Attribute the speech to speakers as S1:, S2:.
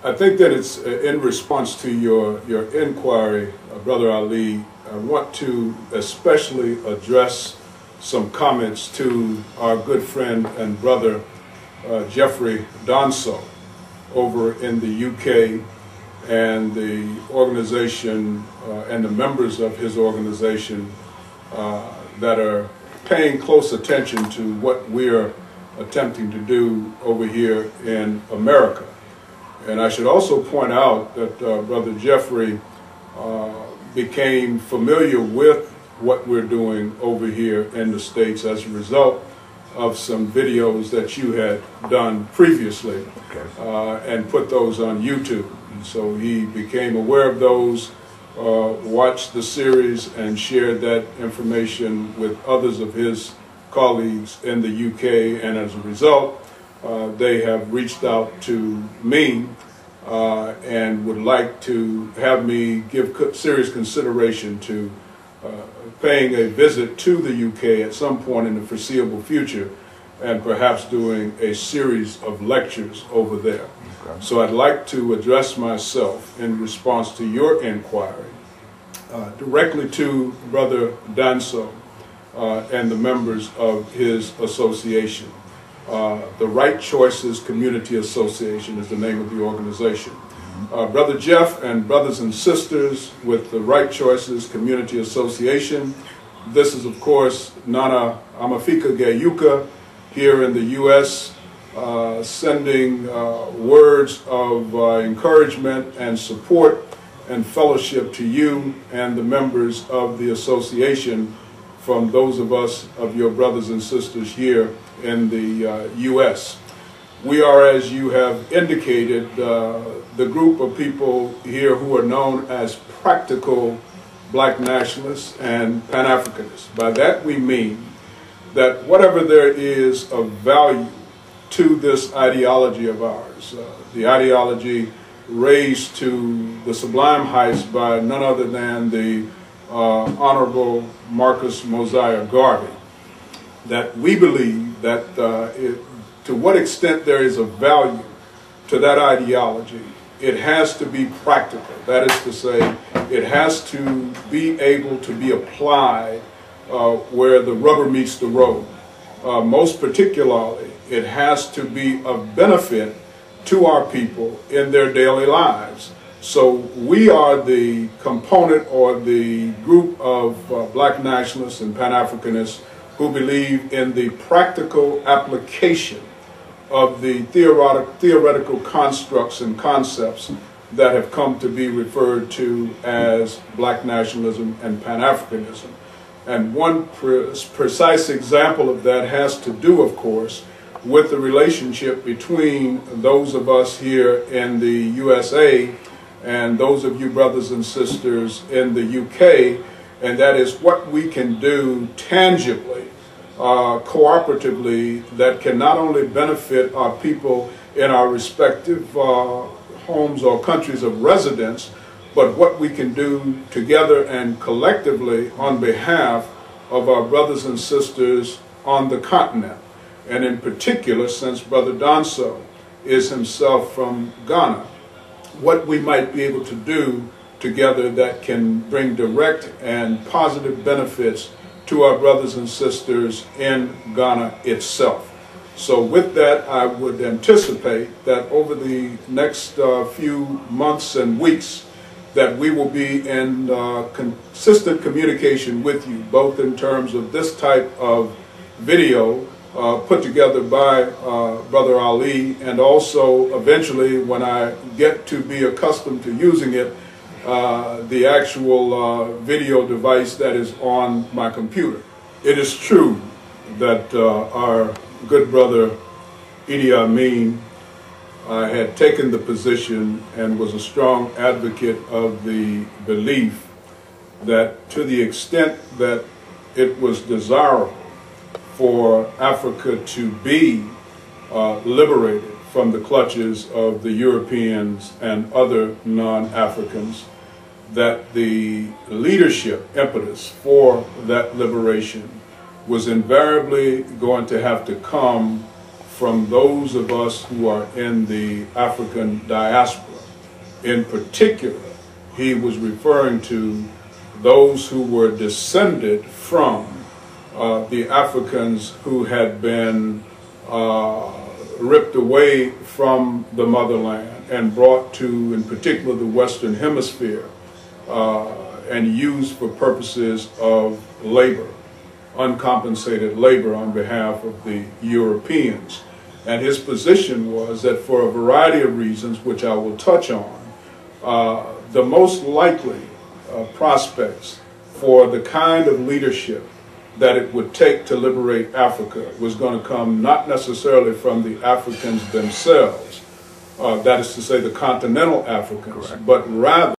S1: I think that it's in response to your inquiry, Brother Ali. I want to especially address some comments to our good friend and brother Jeffrey Donso over in the UK, and the organization and the members of his organization that are paying close attention to what we're attempting to do over here in America. And I should also point out that Brother Jeffrey became familiar with what we're doing over here in the States as a result of some videos that you had done previously, and put those on YouTube. And so he became aware of those, watched the series, and shared that information with others of his colleagues in the UK, and as a result, they have reached out to me and would like to have me give serious consideration to paying a visit to the UK at some point in the foreseeable future, and perhaps doing a series of lectures over there. Okay. So I'd like to address myself in response to your inquiry directly to Brother Donso and the members of his association. The Right Choices Community Association is the name of the organization. Brother Jeff and brothers and sisters with the Right Choices Community Association, this is of course Nana Amafika Geuka here in the U.S., sending words of encouragement and support and fellowship to you and the members of the association from those of us, of your brothers and sisters here in the U.S. We are, as you have indicated, the group of people here who are known as practical black nationalists and Pan-Africanists. By that we mean that whatever there is of value to this ideology of ours, the ideology raised to the sublime heights by none other than the Honorable Marcus Mosiah Garvey, that we believe that to what extent there is a value to that ideology, it has to be practical. That is to say, it has to be able to be applied where the rubber meets the road. Most particularly, it has to be of benefit to our people in their daily lives. So we are the component or the group of black nationalists and Pan-Africanists who believe in the practical application of the theoretical constructs and concepts that have come to be referred to as black nationalism and Pan-Africanism. And one precise example of that has to do, of course, with the relationship between those of us here in the USA and those of you brothers and sisters in the UK, and that is what we can do tangibly, cooperatively, that can not only benefit our people in our respective homes or countries of residence, but what we can do together and collectively on behalf of our brothers and sisters on the continent. And in particular, since Brother Donso is himself from Ghana, what we might be able to do together that can bring direct and positive benefits to our brothers and sisters in Ghana itself. So with that, I would anticipate that over the next few months and weeks that we will be in consistent communication with you, both in terms of this type of video put together by Brother Ali, and also eventually, when I get to be accustomed to using it, the actual video device that is on my computer. It is true that our good brother Idi Amin had taken the position and was a strong advocate of the belief that to the extent that it was desirable for Africa to be liberated from the clutches of the Europeans and other non-Africans, that the leadership impetus for that liberation was invariably going to have to come from those of us who are in the African diaspora. In particular, he was referring to those who were descended from the Africans who had been ripped away from the motherland and brought to, in particular, the Western Hemisphere and used for purposes of labor, uncompensated labor on behalf of the Europeans. And his position was that for a variety of reasons, which I will touch on, the most likely prospects for the kind of leadership that it would take to liberate Africa was going to come not necessarily from the Africans themselves, that is to say the continental Africans, but rather